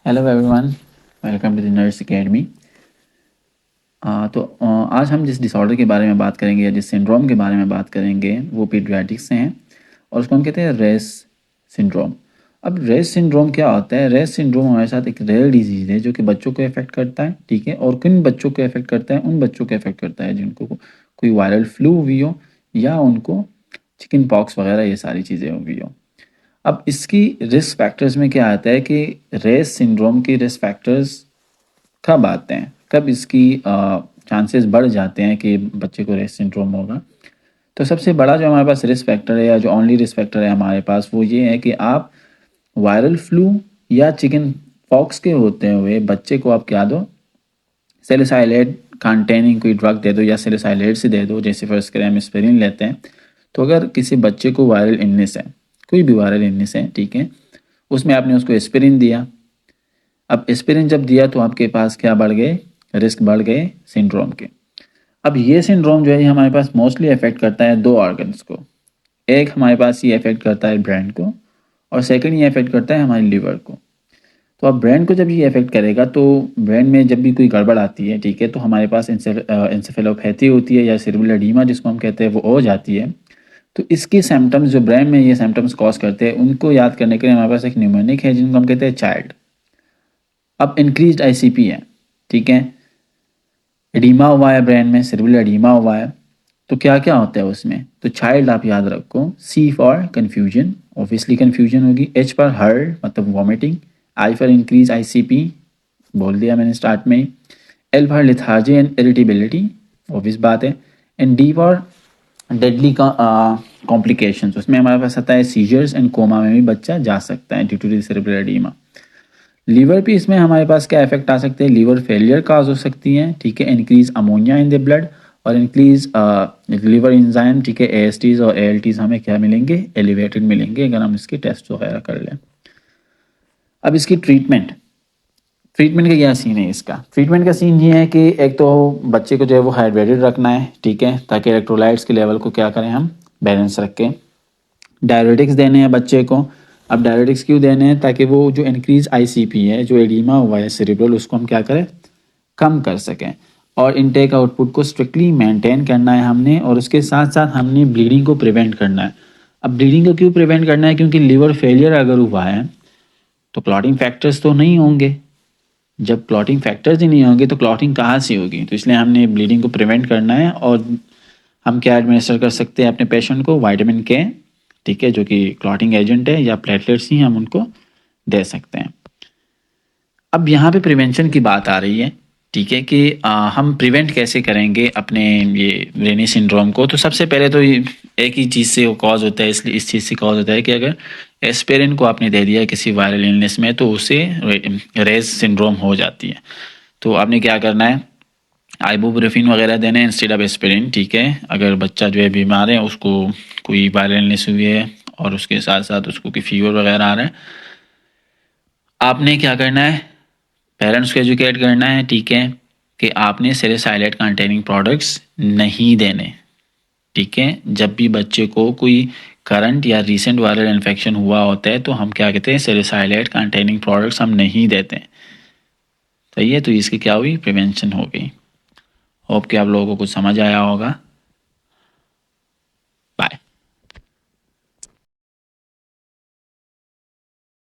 Hello everyone, welcome to the nurse academy. आज हम जिस डिसऑर्डर के बारे में बात करेंगे या जिस सिंड्रोम के बारे में बात करेंगे वो पीडियाट्रिक्स से हैं और उसको हम कहते हैं रेस सिंड्रोम। अब रेस सिंड्रोम क्या होता है? रेस सिंड्रोम हमारे साथ एक रेयर डिजीज़ है जो कि बच्चों को इफेक्ट करता है, ठीक है। और किन बच्चों को इफेक्ट करता है? उन बच्चों को इफेक्ट करता है जिनको कोई वायरल फ्लू हुई हो या उनको चिकन पॉक्स वगैरह ये सारी चीज़ें हुई हो। अब इसकी रिस्क फैक्टर्स में क्या आता है कि रेस सिंड्रोम की रिस्क फैक्टर्स कब आते हैं, कब इसकी चांसेस बढ़ जाते हैं कि बच्चे को रेस सिंड्रोम होगा। तो सबसे बड़ा जो हमारे पास रिस्क फैक्टर है या जो ओनली रिस्क फैक्टर है हमारे पास वो ये है कि आप वायरल फ्लू या चिकन पॉक्स के होते हुए बच्चे को आप क्या दो, सेलिसाइलेट कंटेनिंग कोई ड्रग दे दो या सेलिसाइलेट से दे दो, जैसे फर्स्ट करें हम एस्पिरिन लेते हैं। तो अगर किसी बच्चे को वायरल इलनेस है, कोई भी वायरल इलनेस है, ठीक है, उसमें आपने उसको एस्पिरिन दिया। अब एस्पिरिन जब दिया तो आपके पास क्या बढ़ गए? रिस्क बढ़ गए सिंड्रोम के। अब ये सिंड्रोम जो है हमारे पास मोस्टली अफेक्ट करता है दो ऑर्गन्स को। एक हमारे पास ये अफेक्ट करता है ब्रेन को और सेकंड ये अफेक्ट करता है हमारे लिवर को। तो अब ब्रेन को जब ये अफेक्ट करेगा तो ब्रेन में जब भी कोई गड़बड़ आती है, ठीक है, तो हमारे पास इंसेफेलोपैथी होती है या सेरेब्रल एडीमा जिसको हम कहते हैं वो हो जाती है। तो इसकी सिम्टम्स जो ब्रेन में ये सिम्टम्स कॉज करते हैं उनको याद करने के लिए हमारे पास एक न्यूमोनिक है जिनको हम कहते हैं चाइल्ड। अब इंक्रीज्ड आईसीपी है, ठीक है, एडीमा हुआ है ब्रेन में, सेरेब्रल एडीमा हुआ है। तो क्या क्या होता है उसमें? तो चाइल्ड आप याद रखो, C for confusion, obviously confusion होगी। एच फॉर हर्ड मतलब vomiting. I for increase ICP, बोल दिया मैंने स्टार्ट में ही। L for lethargy and irritability, obvious बात है। And D for deadly complications, उसमें हमारे पास आता है सीजर्स एंड कोमा में भी बच्चा जा सकता है due to cerebral oedema. Liver पे इसमें हमारे पास क्या इफेक्ट आ सकते हैं? लीवर फेलियर काज हो सकती है, ठीक है, increase ammonia in the blood और इंक्रीज लीवर इंजाइम, ठीक है, एएसटीज और एएलटीज हमें क्या मिलेंगे? एलिवेटेड मिलेंगे अगर हम इसके टेस्ट वगैरह कर लें। अब इसकी ट्रीटमेंट, ट्रीटमेंट का क्या सीन है? इसका ट्रीटमेंट का सीन ये है कि एक तो बच्चे को जो है वो हाइड्रेटेड रखना है, ठीक है, ताकि इलेक्ट्रोलाइट्स के लेवल को क्या करें हम? बैलेंस रखें। डायरेटिक्स देने हैं बच्चे को। अब डायरेटिक्स क्यों देने हैं? ताकि वो जो इंक्रीज आईसीपी है, जो एडीमा हुआ है सेरेब्रल, उसको हम क्या करें? कम कर सकें। और इनटेक आउटपुट को स्ट्रिक्टली मेंटेन करना है हमने, और उसके साथ साथ हमने ब्लीडिंग को प्रिवेंट करना है। अब ब्लीडिंग को क्यों प्रिवेंट करना है? क्योंकि लिवर फेलियर अगर हुआ है तो क्लॉटिंग फैक्टर्स तो नहीं होंगे। जब क्लॉटिंग फैक्टर्स ही नहीं होंगे तो क्लॉटिंग कहाँ से होगी? तो इसलिए हमने ब्लीडिंग को प्रिवेंट करना है। और हम क्या एडमिनिस्टर कर सकते हैं अपने पेशेंट को? विटामिन के, ठीक है, जो कि क्लॉटिंग एजेंट है, या प्लेटलेट्स ही हम उनको दे सकते हैं। अब यहाँ पे प्रिवेंशन की बात आ रही है, ठीक है, कि हम प्रिवेंट कैसे करेंगे अपने ये रेनी सिंड्रोम को। तो सबसे पहले तो एक ही चीज़ से वो कॉज होता है, इसलिए इस चीज़ से कॉज होता है कि अगर एस्पिरिन को आपने दे दिया किसी वायरल इलनेस में तो उससे रेस सिंड्रोम हो जाती है। तो आपने क्या करना है? आइबुप्रोफेन वगैरह देना है इंस्टेड ऑफ एस्पिरिन, ठीक है। अगर बच्चा जो है बीमार है, उसको कोई वायरल इलनेस हुई है और उसके साथ साथ उसको कोई फीवर वगैरह आ रहा है, आपने क्या करना है? पेरेंट्स को एजुकेट करना है, ठीक है, कि आपने सेलिसाइलेट कंटेनिंग प्रोडक्ट्स नहीं देने, ठीक है। जब भी बच्चे को कोई करंट या रीसेंट वायरल इन्फेक्शन हुआ होता है तो हम क्या कहते हैं? सेलिसाइलेट कंटेनिंग प्रोडक्ट्स हम नहीं देते हैं। सही है, तो इसकी क्या हुई? प्रिवेंशन हो गई। होप कि आप लोगों को कुछ समझ आया होगा।